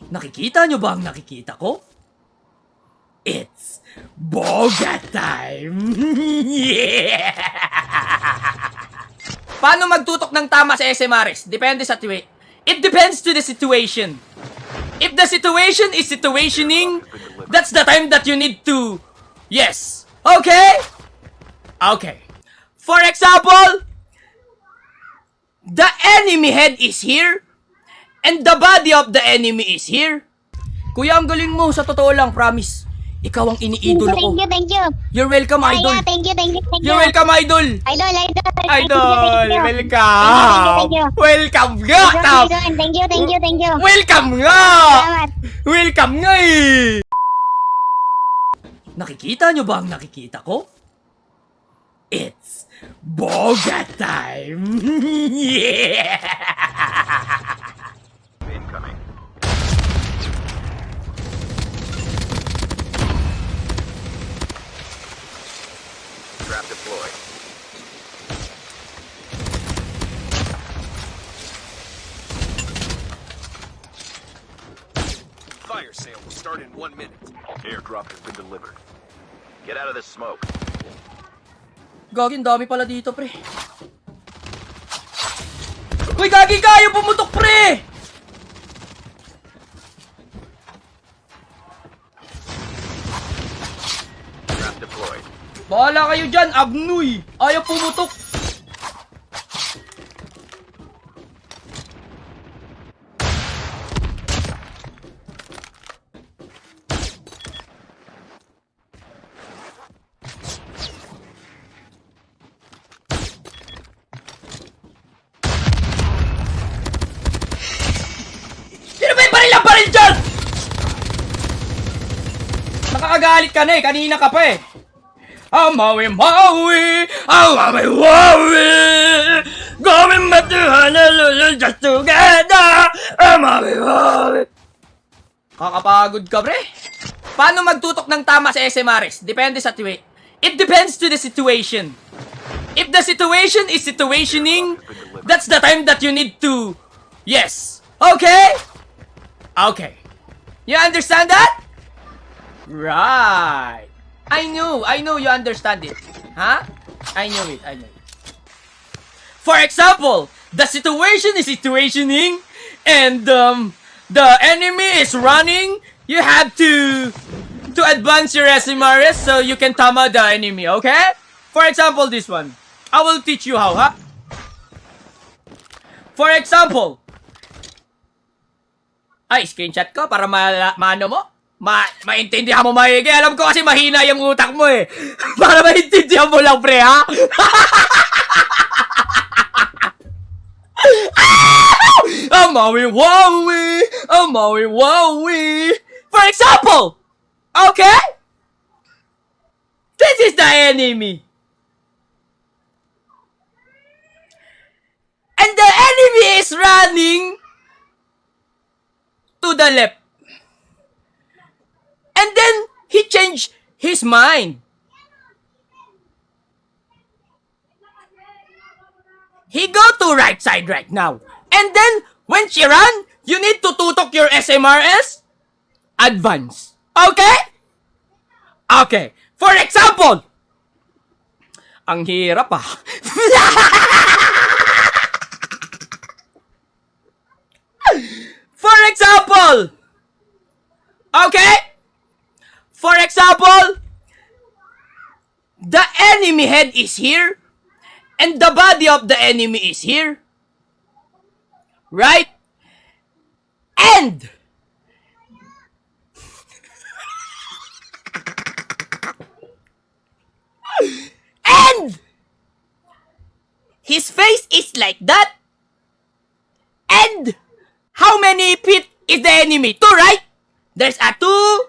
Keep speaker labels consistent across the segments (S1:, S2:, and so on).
S1: Nakikita nyo ba ang nakikita ko? It's boga time! Yeah! Paano magtutok ng tama sa SMRS? Depende sa It depends to the situation. If the situation is situationing, that's the time that you need to... Yes. Okay? Okay. For example, the enemy head is here, and the body of the enemy is here. Kuya, ang galing mo. Sa totoo lang, promise. Ikaw ang iniidolo ko.
S2: Thank you.
S1: You're welcome, idol.
S2: Yeah, thank you.
S1: You're welcome, idol.
S2: Idol.
S1: Welcome.
S2: Thank you.
S1: Welcome nga.
S2: Thank you.
S1: Welcome nga.
S2: Salamat.
S1: Welcome nga eh. Nakikita nyo ba ang nakikita ko? It's boga time. Yeah.
S3: Incoming. Trap deployed.
S4: Fire sale will start in 1 minute.
S3: Airdrop has been delivered. Get out of this smoke.
S1: Gagi, ang dami pala dito, pre. Uy, gagi ka! Yung pumutok, pre!
S3: Trap deployed.
S1: Bahala kayo dyan, Agnoy! Ayaw pumutok! Sino ba yung baril dyan? Nakakagalit ka na eh, kanina ka pa eh. Maui, going back to Honolulu just together. Maui. Kakapagod ka, pre. Paano magtutok ng tama sa SMRS? Depende sa It depends to the situation. If the situation is situationing, that's the time that you need to... Yes. Okay? Okay. You understand that? Right. I know you understand it. Huh? I know it. For example, the situation is situationing and the enemy is running. You have to advance your SMRS so you can tama the enemy, okay? For example, this one. I will teach you how, huh? For example, screenshot ko para maano mo? Maintindihan mo maigi. Alam ko kasi mahina yung utak mo eh. Para maintindihan mo lang, pre, ha? Maui. For example, okay? This is the enemy. And the enemy is running to the left. And then, he changed his mind. He go to right side right now. And then, when she run, you need to tutok your SMRS. Advance. Okay? Okay. For example, ang hirap ah. For example, okay? For example, the enemy head is here, and the body of the enemy is here. Right? And his face is like that. And how many feet is the enemy? 2, right? There's a 2.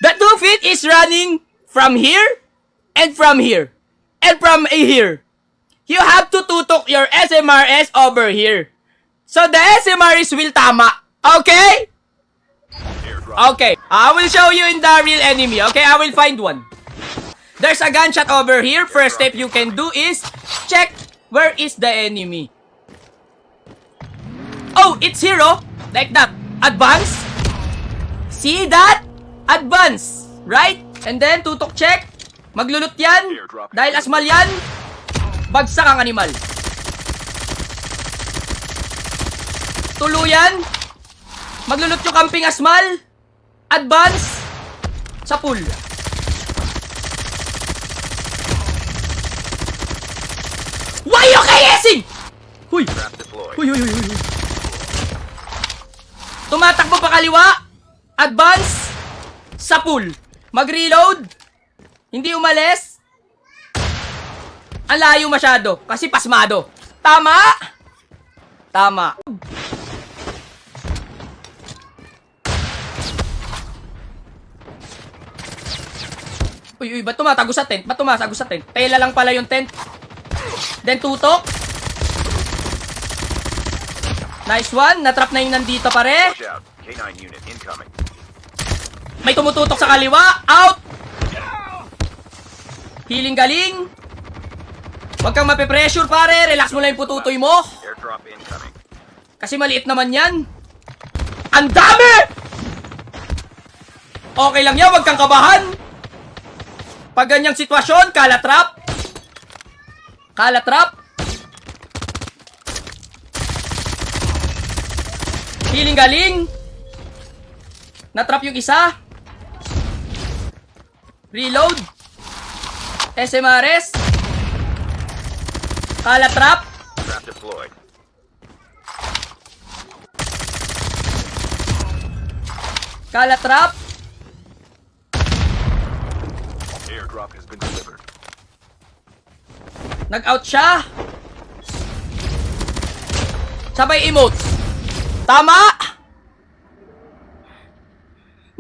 S1: The 2 feet is running from here and from here and from here. You have to tutok your SMRS over here. So the SMRS will tama. Okay? Okay. I will show you in the real enemy. Okay? I will find one. There's a gunshot over here. First step you can do is check where is the enemy. Oh, it's here, oh. Like that. Advance. See that? Advance. Right? And then, tutok check. Maglulot yan. Dahil asmal yan. Bagsak ang animal. Tuluyan. Maglulot yung camping asmal. Advance. Sa pool. Why you KSing? Huy. Huy. Tumatakbo pa kaliwa. Advance. Sa pool. Mag-reload. Hindi umalis. Ang layo masyado. Kasi pasmado. Tama. Tama. Uy, ba't tumatago sa tent? Ba't tumatago sa tent? Tela lang pala yung tent. Then tutok. Nice one. Natrap na yung nandito pare.
S3: Watch out. K9 unit incoming.
S1: May tumututok sa kaliwa. Out. Healing galing. Huwag kang mape-pressure pare. Relax mo lang yung pututoy mo.
S3: Airdrop incoming.
S1: Kasi maliit naman yan. Ang dami! Okay lang yan. Huwag kang kabahan. Pag ganyang sitwasyon, kalatrap. Kalatrap. Healing galing. Natrap yung isa. Reload. SMRS. Kalatrap.
S3: Trap deployed.
S1: Kalatrap.
S3: Airdrop has been delivered.
S1: Nag-out siya. Sabay emote. Tama.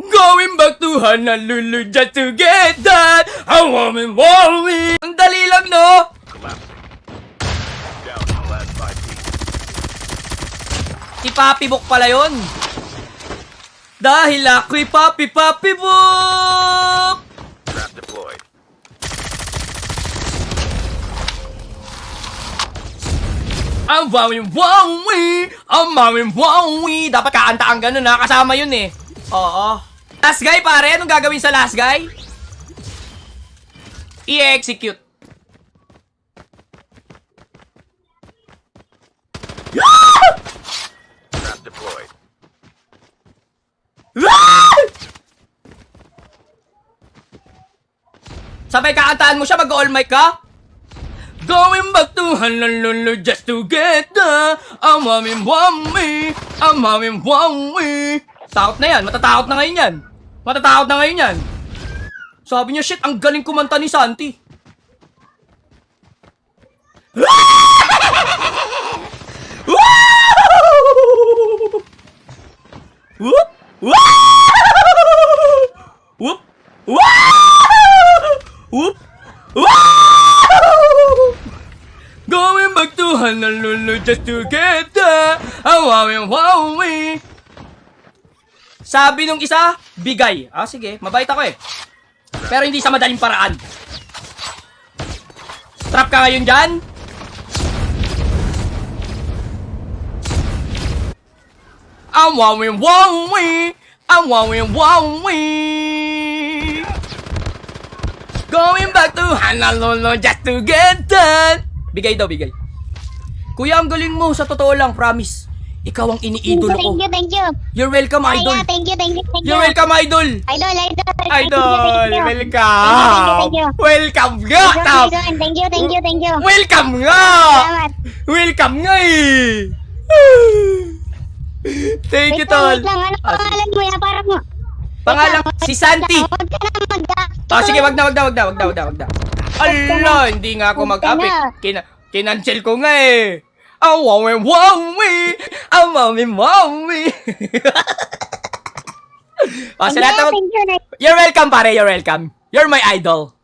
S1: Going back to Honolulu just to get that. I want me. Ang dali lang, no?
S3: Collapsing. Down to the last 5 feet.
S1: Si Papi Book pala yun. Dahil ako'y Papi Book.
S3: Trap deployed.
S1: Ang wawing. Dapat kakanta ang ganun ha. Kasama yun eh. Oo. Last guy pare. Anong gagawin sa last guy? I-execute.
S3: Trap deployed.
S1: Sabay kakantaan mo siya. Mag-all mic ka. Going back to Honolulu just to get the wami. Takot na yan. Matatakot na ngayon yan. Sabi niya, shit, ang galing kumanta ni Santi. Whoop! Whoop! Whoop! Going back to Honolulu just to get the wami. Sabi nung isa, bigay. Ah, sige. Mabait ako eh. Pero hindi sa madaling paraan. Trap ka ngayon dyan? Ang wami. Going back to Honolulu just to get that. Bigay daw, bigay. Kuya, ang galing mo. Sa totoo lang, promise. Ikaw ang iniidolo ko.
S2: Thank you.
S1: You're welcome, idol.
S2: Yeah, thank you.
S1: You're welcome, idol.
S2: Idol.
S1: Welcome.
S2: Thank you.
S1: Welcome nga.
S2: Thank you.
S1: Welcome nga.
S2: Salamat.
S1: Welcome nga eh. Thank you, tol.
S2: Wait lang, ano pangalan mo yan? Para mo.
S1: Pangalan, si Santi.
S2: Huwag ka na
S1: Sige, wag na. Ala, hindi nga ako mag-apit. Kinancel ko nga eh. Wami. Salamat. You're welcome, pare. You're my idol.